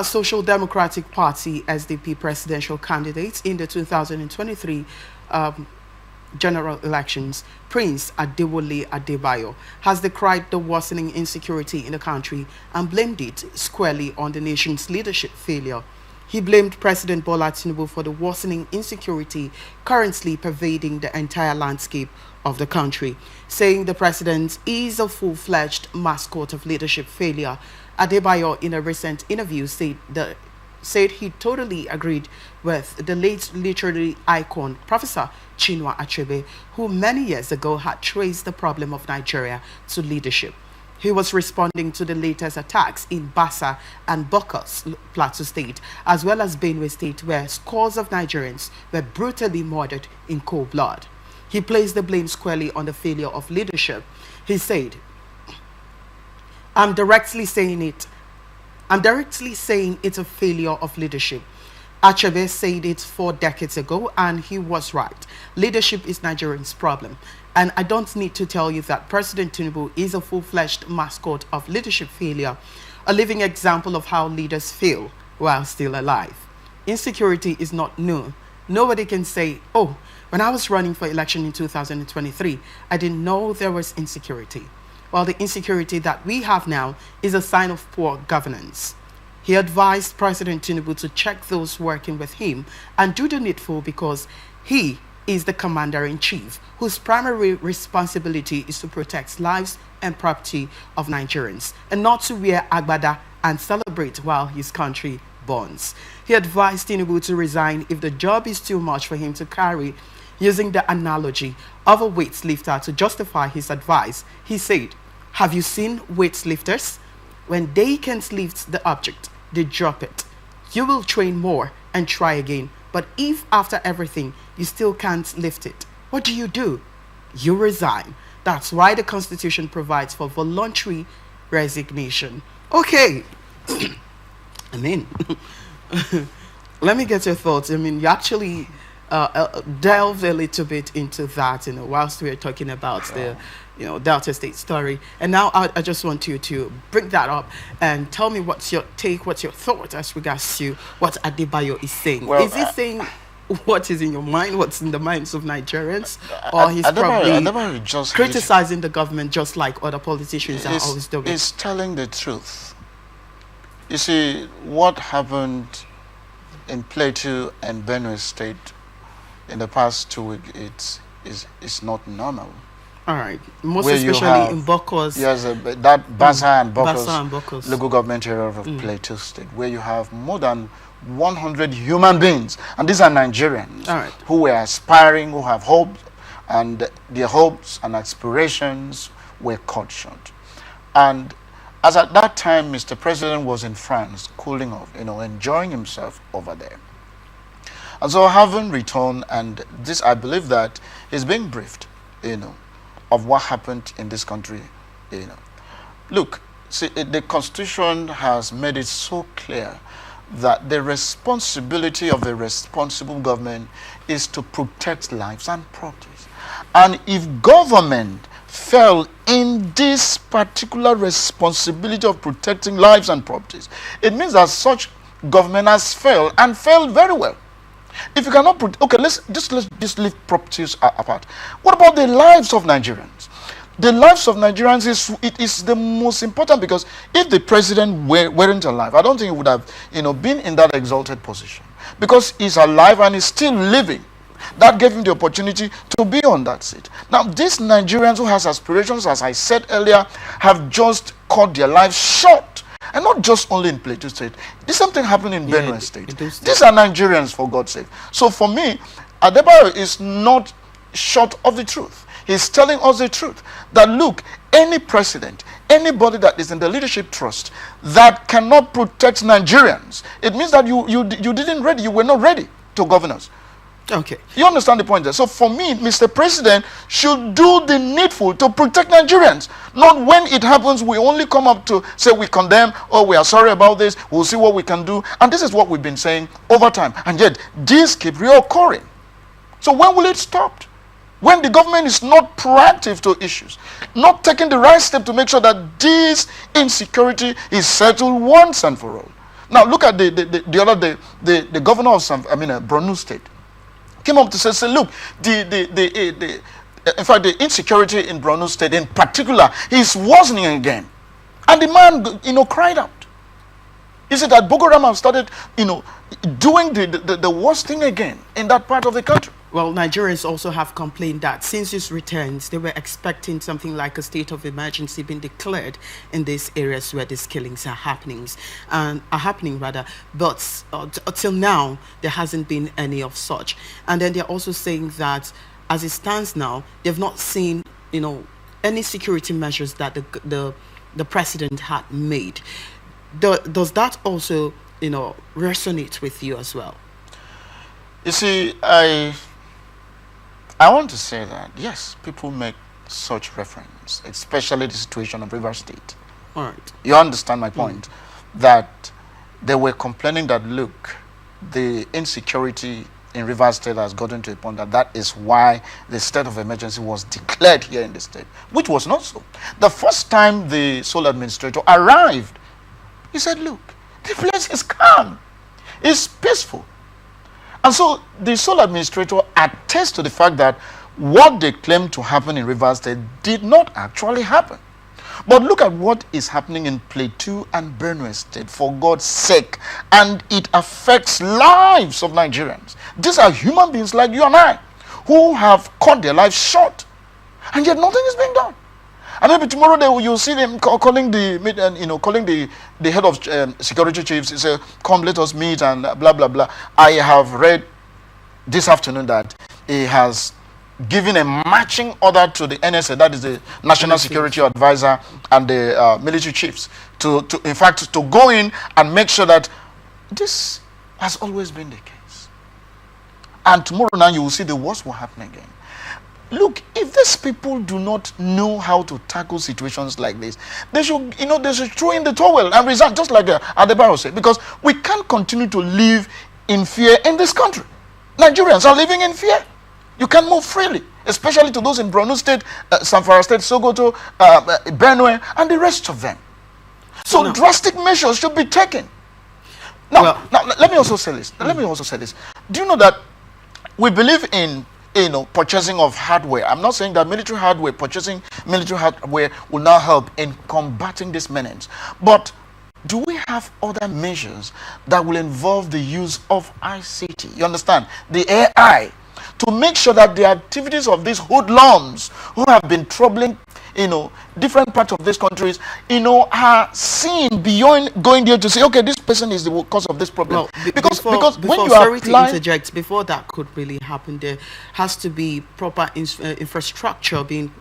Social Democratic Party SDP presidential candidate in the 2023 general elections, Prince Adewole Adebayo, has decried the worsening insecurity in the country and blamed it squarely on the nation's leadership failure. He blamed President Bola Tinubu for the worsening insecurity currently pervading the entire landscape of the country, saying the president is a full-fledged mascot of leadership failure. Adebayo, in a recent interview, said he totally agreed with the late literary icon, Professor Chinua Achebe, who many years ago had traced the problem of Nigeria to leadership. He was responding to the latest attacks in Bassa and Bokos, Plateau State, as well as Benue State, where scores of Nigerians were brutally murdered in cold blood. He placed the blame squarely on the failure of leadership. He said, I'm directly saying it's a failure of leadership. Achebe said it 4 decades ago, and he was right. Leadership is Nigerians' problem. And I don't need to tell you that President Tinubu is a full-fledged mascot of leadership failure, a living example of how leaders fail while still alive. Insecurity is not new. Nobody can say, oh, when I was running for election in 2023, I didn't know there was insecurity. Well, the insecurity that we have now is a sign of poor governance. He advised President Tinubu to check those working with him and do the needful because he is the commander-in-chief whose primary responsibility is to protect lives and property of Nigerians and not to wear agbada and celebrate while his country burns. He advised Tinubu to resign if the job is too much for him to carry, using the analogy of a weightlifter to justify his advice. He said, have you seen weightlifters? When they can't lift the object, they drop it. You will train more and try again. But if after everything you still can't lift it, what do? You resign. That's why the Constitution provides for voluntary resignation. Okay. I mean, let me get your thoughts. I mean, you actually delved a little bit into that, whilst we were talking about the, Delta State story. And now I just want you to bring that up and tell me what's your take, what's your thought as regards to what Adebayo is saying. Well, is he saying what is in your mind, what's in the minds of Nigerians, or he's probably just criticizing the government just like other politicians are always doing? He's telling the truth. You see, what happened in Plateau and Benue State in the past 2 weeks is not normal. All right, most especially in Bokos. Yes, that Bassa and Bokos local government area of Plateau State, where you have more than 100 human beings, and these are Nigerians who were aspiring, who have hopes, and their hopes and aspirations were cut short. And as at that time, Mr. President was in France, cooling off, enjoying himself over there. And so having returned, and this, I believe that he's being briefed, of what happened in this country, Look, see, the Constitution has made it so clear that the responsibility of a responsible government is to protect lives and properties. And if government fell in this particular responsibility of protecting lives and properties, it means that such government has failed, and failed very well. If you cannot okay, let's just leave properties apart. What about the lives of Nigerians? The lives of Nigerians is the most important, because if the president weren't alive, I don't think he would have been in that exalted position, because he's alive and he's still living. That gave him the opportunity to be on that seat. Now, these Nigerians who has aspirations, as I said earlier, have just cut their lives short. And not just only in Plateau State. This something happened in Benue State. These are Nigerians, for God's sake. So for me, Adebayo is not short of the truth. He's telling us the truth. That look, any president, anybody that is in the leadership trust that cannot protect Nigerians, it means that you were not ready to govern us. Okay. You understand the point there? So for me, Mr. President should do the needful to protect Nigerians. Not when it happens, we only come up to say we condemn, or we are sorry about this, we'll see what we can do. And this is what we've been saying over time. And yet, this keeps reoccurring. So when will it stop? When the government is not proactive to issues, not taking the right step to make sure that this insecurity is settled once and for all. Now look at the other day, the governor of Borno State came up to say, look, in fact, the insecurity in Borno State in particular is worsening again. And the man, cried out. He said that Boko Haram have started, doing the worst thing again in that part of the country. Well, Nigerians also have complained that since this returns, they were expecting something like a state of emergency being declared in these areas where these killings are happening. But until now, there hasn't been any of such. And then they're also saying that as it stands now, they've not seen, any security measures that the president had made. Does that also, resonate with you as well? You see, I want to say that, yes, people make such reference, especially the situation of Rivers State. All right. You understand my point? That they were complaining that, look, the insecurity in Rivers State has gotten to a point that is why the state of emergency was declared here in the state, which was not so. The first time the sole administrator arrived, he said, look, the place is calm, it's peaceful. And so the sole administrator attests to the fact that what they claimed to happen in Rivers State did not actually happen. But look at what is happening in Plateau and Benue State, for God's sake. And it affects lives of Nigerians. These are human beings like you and I, who have cut their lives short. And yet nothing is being done. And maybe tomorrow you'll see them calling the head of security chiefs. He say, come, let us meet and blah, blah, blah. I have read this afternoon that he has given a marching order to the NSA, that is the National Security Advisor, and the military chiefs to go in and make sure that this has always been the case. And tomorrow now you will see the worst will happen again. Look, if these people do not know how to tackle situations like this, they should throw in the towel and resign, just like Adebayo said, because we can't continue to live in fear in this country. Nigerians are living in fear. You can't move freely, especially to those in Borno State, Zamfara State, Sokoto, Benue, and the rest of them. So drastic measures should be taken. Now, let me also say this. Do you know that we believe in purchasing of hardware? I'm not saying that purchasing military hardware will now help in combating this menace. But do we have other measures that will involve the use of ICT? You understand? The AI, to make sure that the activities of these hoodlums who have been troubling, different parts of these countries, are seen beyond going there to say, okay, this person is the cause of this problem. Well, because when you interject, before that could really happen, there has to be proper infrastructure being,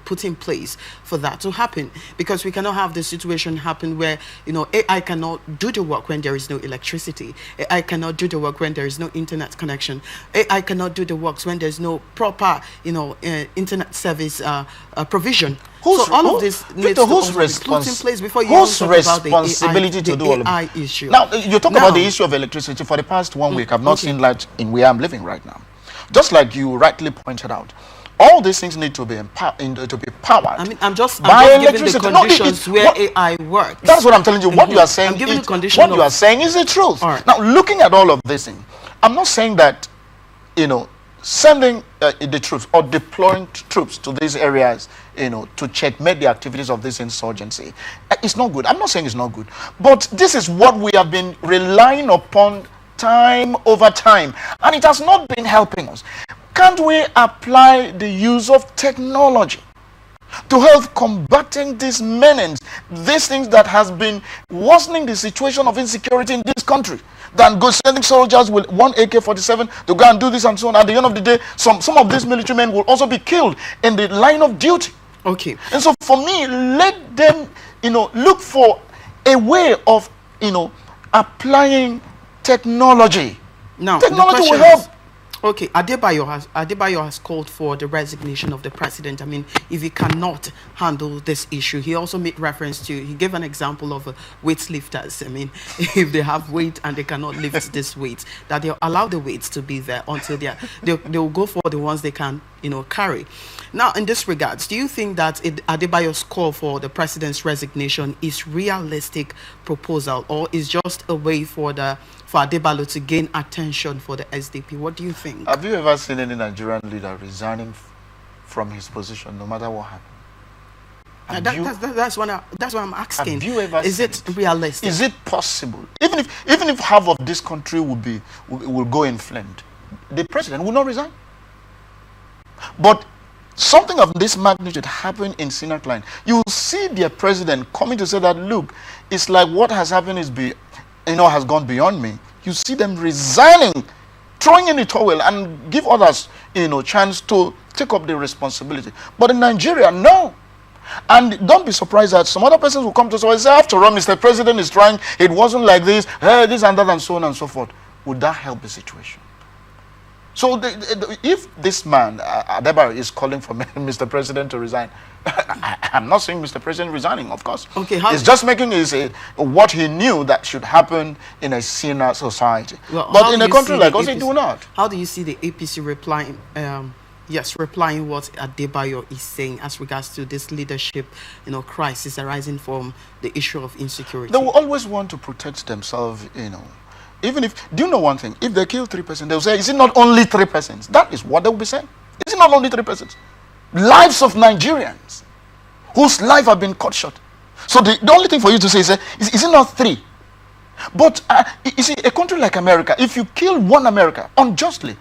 put in place for that to happen. Because we cannot have the situation happen where, AI cannot do the work when there is no electricity. AI cannot do the work when there is no internet connection. AI cannot do the works when there's no proper, internet service provision. Whose responsibility to do all of this? Issue. Now, you talk about the issue of electricity. For the past 1 week, I've not seen light in where I'm living right now. Just like you rightly pointed out, all these things need to be powered. I mean, I'm just giving the conditions where AI works. That's what I'm telling you. What you are saying, you are saying is the truth. Right. Now, looking at all of this thing, I'm not saying that, sending the troops or deploying troops to these areas, to checkmate the activities of this insurgency, it's not good. I'm not saying it's not good, but this is what we have been relying upon time over time, and it has not been helping us. Can't we apply the use of technology to help combating this menace, these things that has been worsening the situation of insecurity in this country, than go sending soldiers with one AK-47 to go and do this and so on? At the end of the day, some of these military men will also be killed in the line of duty. Okay. And so for me, let them, look for a way of, applying technology. Now, technology will help. Okay, Adebayo has called for the resignation of the president. I mean, if he cannot handle this issue, he also made reference to, he gave an example of weightlifters. I mean, if they have weight and they cannot lift this weight, that they'll allow the weights to be there until they will go for the ones they can carry. Now, in this regards, do you think that Adebayo's call for the president's resignation is realistic proposal, or is just a way for Adebayo to gain attention for the SDP? What do you think? Have you ever seen any Nigerian leader resigning from his position, no matter what happened? That's what I'm asking. Have you ever is it realistic? Is it possible? Even if half of this country will go inflamed, the president will not resign. But something of this magnitude happened in Sina Klein. You will see their president coming to say that, look, it's like what has happened has gone beyond me. You see them resigning, throwing in the towel, and give others, chance to take up the responsibility. But in Nigeria, no. And don't be surprised that some other persons will come to us and say, after all, Mr. President is trying, it wasn't like this, this and that, and so on and so forth. Would that help the situation? So if this man, Adebayo, is calling for Mr. President to resign, I'm not saying Mr. President resigning, of course. Okay, he's just making what he knew that should happen in a senior society. Well, but in a country like us, they do not. How do you see the APC replying what Adebayo is saying as regards to this leadership, crisis arising from the issue of insecurity? They will always want to protect themselves, Even if, do you know one thing? If they kill 3 persons, they'll say, is it not only 3 persons? That is what they'll be saying. Is it not only 3 persons? Lives of Nigerians whose life have been cut short. So the only thing for you to say is it not 3? But you see, a country like America, if you kill one America unjustly,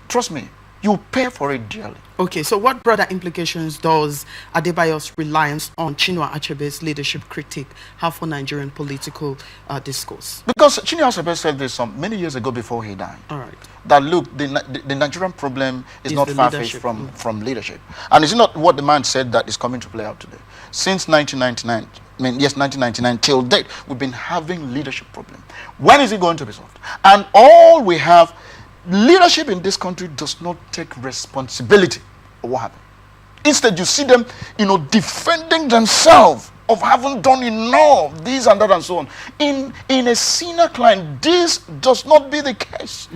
trust me, you pay for it dearly. Okay, so what broader implications does Adebayo's reliance on Chinua Achebe's leadership critique have for Nigerian political discourse? Because Chinua Achebe said this many years ago before he died. All right. That look, the Nigerian problem is not far-fetched from leadership. And is it not what the man said that is coming to play out today? Since 1999, 1999 till date, we've been having leadership problem. When is it going to be solved? And all we have, leadership in this country does not take responsibility of what happened. Instead, you see them, defending themselves of having done enough, this and that and so on. In a senior client, this does not be the case.